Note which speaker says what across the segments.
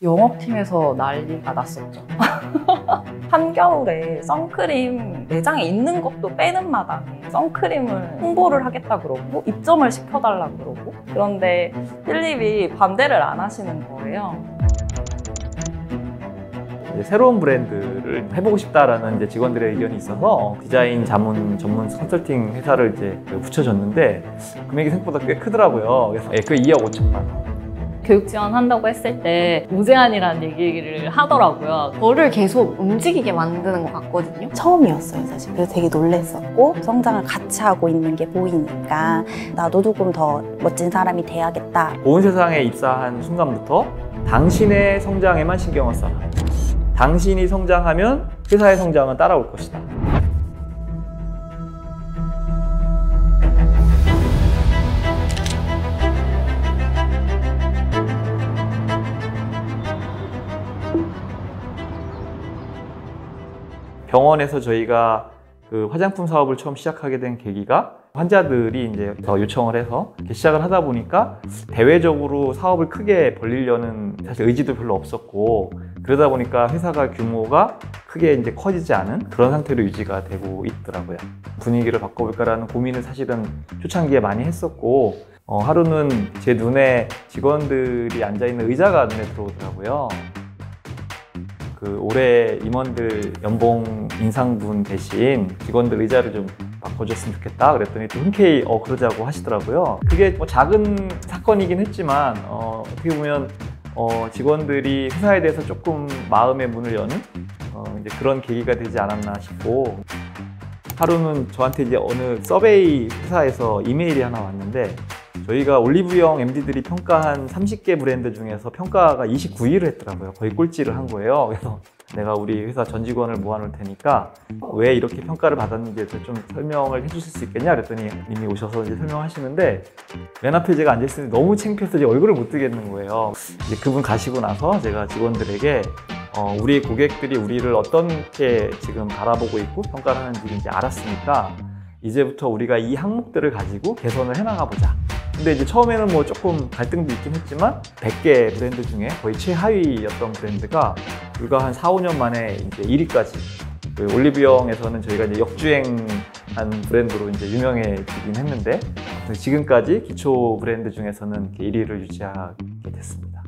Speaker 1: 영업팀에서 난리가 났었죠. 한겨울에 선크림 매장에 있는 것도 빼는 마당에 선크림을 홍보를 하겠다 그러고 입점을 시켜달라 그러고, 그런데 필립이 반대를 안 하시는 거예요.
Speaker 2: 새로운 브랜드를 해보고 싶다라는 이제 직원들의 의견이 있어서 디자인 전문 컨설팅 회사를 이제 붙여줬는데 금액이 생각보다 꽤 크더라고요. 그래서 그 2억 5천만 원.
Speaker 1: 교육 지원한다고 했을 때 무제한이라는 얘기를 하더라고요.
Speaker 3: 저를 계속 움직이게 만드는 것 같거든요.
Speaker 4: 처음이었어요, 사실. 그래서 되게 놀랬었고, 성장을 같이 하고 있는 게 보이니까 나도 조금 더 멋진 사람이 돼야겠다.
Speaker 2: 보은 세상에 입사한 순간부터 당신의 성장에만 신경을 써라. 당신이 성장하면 회사의 성장은 따라올 것이다. 병원에서 저희가 그 화장품 사업을 처음 시작하게 된 계기가 환자들이 이제 요청을 해서 시작을 하다 보니까 대외적으로 사업을 크게 벌리려는 사실 의지도 별로 없었고, 그러다 보니까 회사가 규모가 크게 이제 커지지 않은 그런 상태로 유지가 되고 있더라고요. 분위기를 바꿔볼까라는 고민을 사실은 초창기에 많이 했었고, 하루는 제 눈에 직원들이 앉아있는 의자가 눈에 들어오더라고요. 그 올해 임원들 연봉 인상분 대신 직원들 의자를 좀 바꿔줬으면 좋겠다 그랬더니 또 흔쾌히 그러자고 하시더라고요. 그게 뭐 작은 사건이긴 했지만 어떻게 보면 직원들이 회사에 대해서 조금 마음의 문을 여는 이제 그런 계기가 되지 않았나 싶고, 하루는 저한테 이제 어느 서베이 회사에서 이메일이 하나 왔는데, 저희가 올리브영 MD들이 평가한 30개 브랜드 중에서 평가가 29위를 했더라고요. 거의 꼴찌를 한 거예요. 그래서 내가 우리 회사 전 직원을 모아놓을 테니까 왜 이렇게 평가를 받았는지에 대해서 좀 설명을 해주실 수 있겠냐 그랬더니 님이 오셔서 이제 설명하시는데, 맨 앞에 제가 앉아있으니 너무 창피해서 제 얼굴을 못 뜨겠는 거예요. 이제 그분 가시고 나서 제가 직원들에게 우리 고객들이 우리를 어떻게 지금 바라보고 있고 평가를 하는지 이제 알았으니까 이제부터 우리가 이 항목들을 가지고 개선을 해나가 보자. 근데 이제 처음에는 뭐 조금 갈등도 있긴 했지만 100개 브랜드 중에 거의 최하위였던 브랜드가 불과 한 4, 5년 만에 이제 1위까지. 그 올리브영에서는 저희가 이제 역주행한 브랜드로 이제 유명해지긴 했는데, 지금까지 기초 브랜드 중에서는 1위를 유지하게 됐습니다.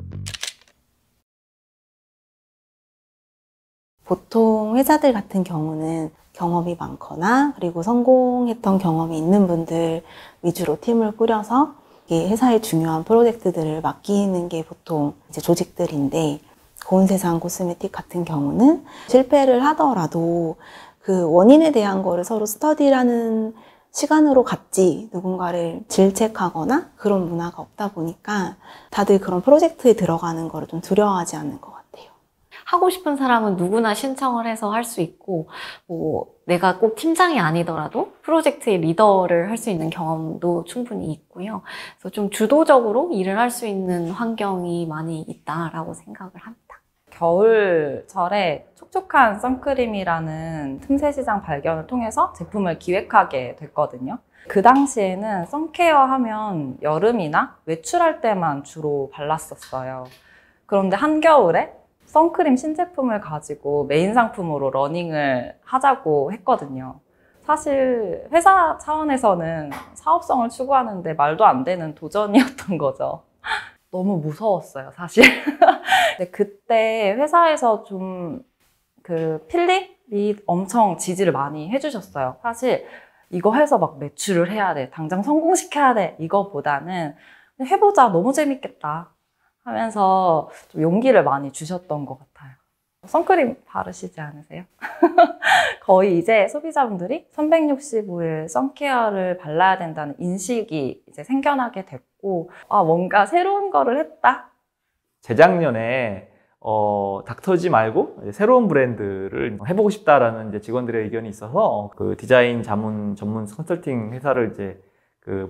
Speaker 4: 보통 회사들 같은 경우는 경험이 많거나 그리고 성공했던 경험이 있는 분들 위주로 팀을 꾸려서 회사의 중요한 프로젝트들을 맡기는 게 보통 이제 조직들인데, 고운세상 코스메틱 같은 경우는 실패를 하더라도 그 원인에 대한 거를 서로 스터디라는 시간으로 갖지 누군가를 질책하거나 그런 문화가 없다 보니까 다들 그런 프로젝트에 들어가는 거를 좀 두려워하지 않는 것 같아요.
Speaker 3: 하고 싶은 사람은 누구나 신청을 해서 할 수 있고, 뭐 내가 꼭 팀장이 아니더라도 프로젝트의 리더를 할 수 있는 경험도 충분히 있고요. 그래서 좀 주도적으로 일을 할 수 있는 환경이 많이 있다라고 생각을 합니다.
Speaker 1: 겨울철에 촉촉한 선크림이라는 틈새 시장 발견을 통해서 제품을 기획하게 됐거든요. 그 당시에는 선케어 하면 여름이나 외출할 때만 주로 발랐었어요. 그런데 한겨울에 선크림 신제품을 가지고 메인 상품으로 러닝을 하자고 했거든요. 사실 회사 차원에서는 사업성을 추구하는데 말도 안 되는 도전이었던 거죠. 너무 무서웠어요, 사실. 근데 그때 회사에서 좀 필립이 엄청 지지를 많이 해주셨어요. 사실 이거 해서 막 매출을 해야 돼, 당장 성공시켜야 돼, 이거보다는 해보자, 너무 재밌겠다 하면서 좀 용기를 많이 주셨던 것 같아요. 선크림 바르시지 않으세요? 거의 이제 소비자분들이 365일 선케어를 발라야 된다는 인식이 이제 생겨나게 됐고, 뭔가 새로운 거를 했다?
Speaker 2: 재작년에 닥터지 말고 새로운 브랜드를 해보고 싶다라는 이제 직원들의 의견이 있어서 그 디자인 전문 컨설팅 회사를 이제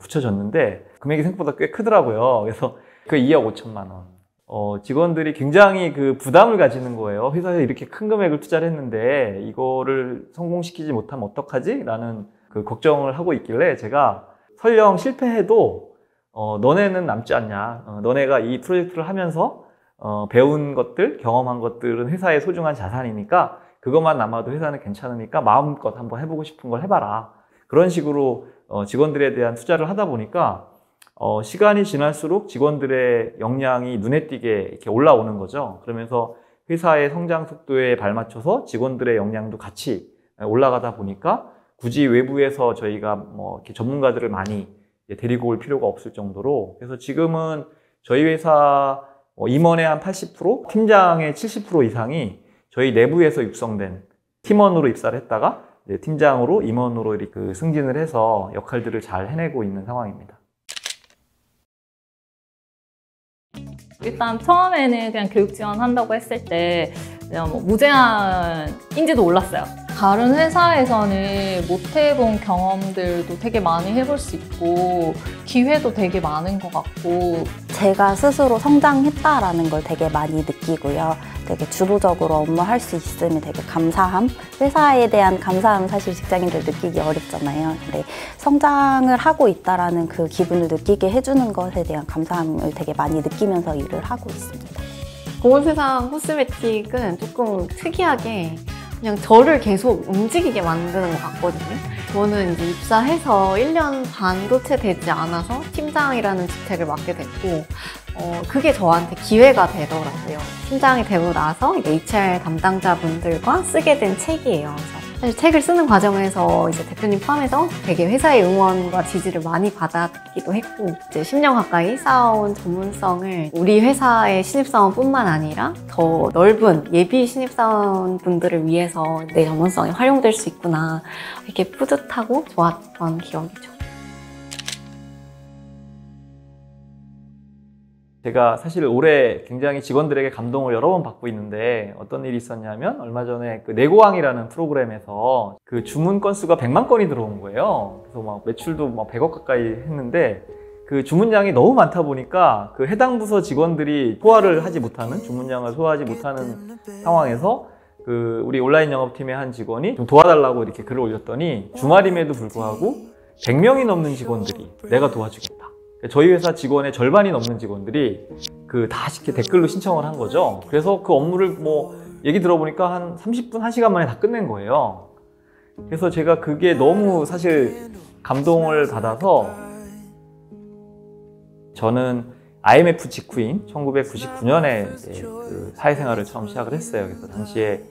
Speaker 2: 붙여줬는데 금액이 생각보다 꽤 크더라고요. 그래서 그 2억 5천만 원. 직원들이 굉장히 부담을 가지는 거예요. 회사에 이렇게 큰 금액을 투자를 했는데 이거를 성공시키지 못하면 어떡하지? 라는 걱정을 하고 있길래 제가 설령 실패해도 너네는 남지 않냐. 너네가 이 프로젝트를 하면서 배운 것들, 경험한 것들은 회사의 소중한 자산이니까 그것만 남아도 회사는 괜찮으니까 마음껏 한번 해보고 싶은 걸 해봐라. 그런 식으로 직원들에 대한 투자를 하다 보니까 시간이 지날수록 직원들의 역량이 눈에 띄게 이렇게 올라오는 거죠. 그러면서 회사의 성장 속도에 발맞춰서 직원들의 역량도 같이 올라가다 보니까 굳이 외부에서 저희가 뭐 이렇게 전문가들을 많이 데리고 올 필요가 없을 정도로, 그래서 지금은 저희 회사 임원의 한 80%, 팀장의 70% 이상이 저희 내부에서 육성된 팀원으로 입사를 했다가 팀장으로, 임원으로 이렇게 승진을 해서 역할들을 잘 해내고 있는 상황입니다.
Speaker 1: 일단 처음에는 그냥 교육 지원한다고 했을 때 그냥 뭐 무제한인지도 몰랐어요. 다른 회사에서는 못 해본 경험들도 되게 많이 해볼 수 있고 기회도 되게 많은 것 같고,
Speaker 5: 제가 스스로 성장했다라는 걸 되게 많이 느끼고요. 되게 주도적으로 업무할 수 있음이 되게 감사함, 회사에 대한 감사함 사실 직장인들 느끼기 어렵잖아요. 근데 성장을 하고 있다라는 그 기분을 느끼게 해주는 것에 대한 감사함을 되게 많이 느끼면서 일을 하고 있습니다.
Speaker 3: 보건세상 코스메틱은 조금 특이하게 그냥 저를 계속 움직이게 만드는 것 같거든요. 저는 이제 입사해서 1년 반도 채 되지 않아서 팀장이라는 직책을 맡게 됐고, 그게 저한테 기회가 되더라고요. 팀장이 되고 나서 HR 담당자분들과 쓰게 된 책이에요. 사실 책을 쓰는 과정에서 이제 대표님 포함해서 되게 회사의 응원과 지지를 많이 받았기도 했고, 이제 10년 가까이 쌓아온 전문성을 우리 회사의 신입사원뿐만 아니라 더 넓은 예비 신입사원분들을 위해서 내 전문성이 활용될 수 있구나, 이렇게 뿌듯하고 좋았던 기억이죠.
Speaker 2: 제가 사실 올해 굉장히 직원들에게 감동을 여러 번 받고 있는데, 어떤 일이 있었냐면 얼마 전에 그 내고왕이라는 프로그램에서 그 주문 건수가 100만 건이 들어온 거예요. 그래서 막 매출도 막 100억 가까이 했는데, 그 주문량이 너무 많다 보니까 그 해당 부서 직원들이 소화를 하지 못하는, 주문량을 소화하지 못하는 상황에서 그 우리 온라인 영업팀의 한 직원이 좀 도와달라고 이렇게 글을 올렸더니, 주말임에도 불구하고 100명이 넘는 직원들이 내가 도와주겠다, 저희 회사 직원의 절반이 넘는 직원들이 다 이렇게 댓글로 신청을 한 거죠. 그래서 그 업무를 뭐 얘기 들어보니까 한 30분, 1시간 만에 다 끝낸 거예요. 그래서 제가 그게 너무 사실 감동을 받아서, 저는 IMF 직후인 1999년에 그 사회생활을 처음 시작을 했어요. 그래서 당시에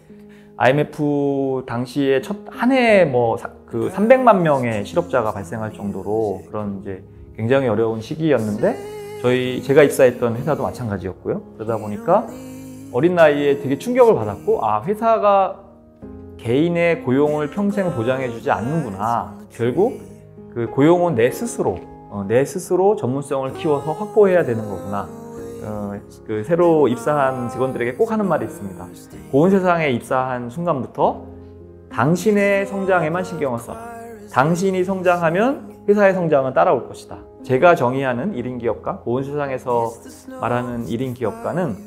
Speaker 2: IMF 당시에 첫 한 해에 뭐 그 300만 명의 실업자가 발생할 정도로 그런 이제 굉장히 어려운 시기였는데, 제가 입사했던 회사도 마찬가지였고요. 그러다 보니까 어린 나이에 되게 충격을 받았고, 회사가 개인의 고용을 평생 보장해주지 않는구나. 결국 그 고용은 내 스스로 전문성을 키워서 확보해야 되는 거구나. 그 새로 입사한 직원들에게 꼭 하는 말이 있습니다. 보건세상에 입사한 순간부터 당신의 성장에만 신경을 써라. 당신이 성장하면 회사의 성장은 따라올 것이다. 제가 정의하는 1인 기업가, 보건세상에서 말하는 1인 기업가는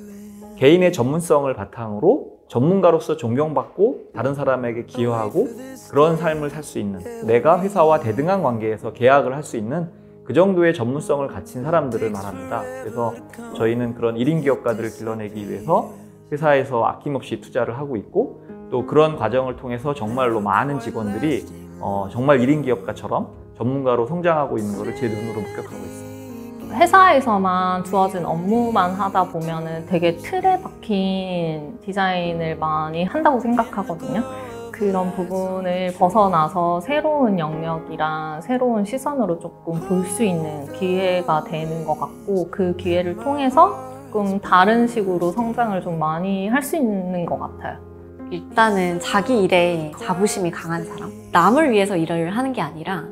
Speaker 2: 개인의 전문성을 바탕으로 전문가로서 존경받고 다른 사람에게 기여하고 그런 삶을 살 수 있는, 내가 회사와 대등한 관계에서 계약을 할 수 있는 그 정도의 전문성을 갖춘 사람들을 말합니다. 그래서 저희는 그런 1인 기업가들을 길러내기 위해서 회사에서 아낌없이 투자를 하고 있고, 또 그런 과정을 통해서 정말로 많은 직원들이 정말 1인 기업가처럼 전문가로 성장하고 있는 것을 제 눈으로 목격하고 있습니다.
Speaker 1: 회사에서만 주어진 업무만 하다 보면은 되게 틀에 박힌 디자인을 많이 한다고 생각하거든요. 그런 부분을 벗어나서 새로운 영역이랑 새로운 시선으로 조금 볼 수 있는 기회가 되는 것 같고, 그 기회를 통해서 조금 다른 식으로 성장을 좀 많이 할 수 있는 것 같아요.
Speaker 3: 일단은 자기 일에 자부심이 강한 사람, 남을 위해서 일을 하는 게 아니라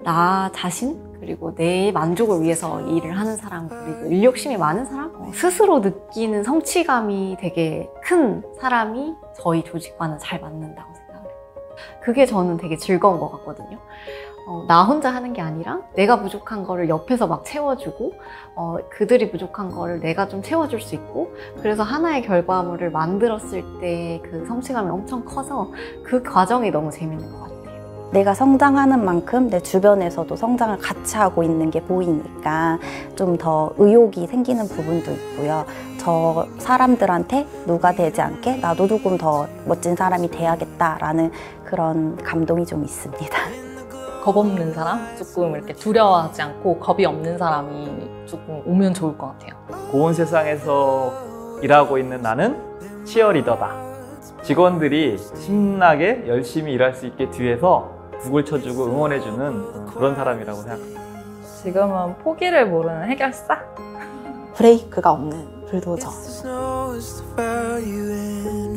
Speaker 3: 나 자신, 그리고 내 만족을 위해서 일을 하는 사람, 그리고 일 욕심이 많은 사람, 스스로 느끼는 성취감이 되게 큰 사람이 저희 조직과는 잘 맞는다고 생각해요. 그게 저는 되게 즐거운 것 같거든요. 나 혼자 하는 게 아니라 내가 부족한 거를 옆에서 막 채워주고, 그들이 부족한 거를 내가 좀 채워줄 수 있고, 그래서 하나의 결과물을 만들었을 때 그 성취감이 엄청 커서 그 과정이 너무 재밌는 것 같아요.
Speaker 5: 내가 성장하는 만큼 내 주변에서도 성장을 같이 하고 있는 게 보이니까 좀 더 의욕이 생기는 부분도 있고요. 저 사람들한테 누가 되지 않게 나도 조금 더 멋진 사람이 돼야겠다라는 그런 감동이 좀 있습니다.
Speaker 6: 겁 없는 사람? 조금 이렇게 두려워하지 않고 겁이 없는 사람이 조금 오면 좋을 것 같아요.
Speaker 2: 고온 세상에서 일하고 있는 나는 치어리더다. 직원들이 신나게 열심히 일할 수 있게 뒤에서 북을 쳐주고 응원해주는 그런 사람이라고 생각합니다.
Speaker 1: 지금은 포기를 모르는 해결사?
Speaker 4: 브레이크가 없는 불도저.
Speaker 7: Guess there's no words to fire you in.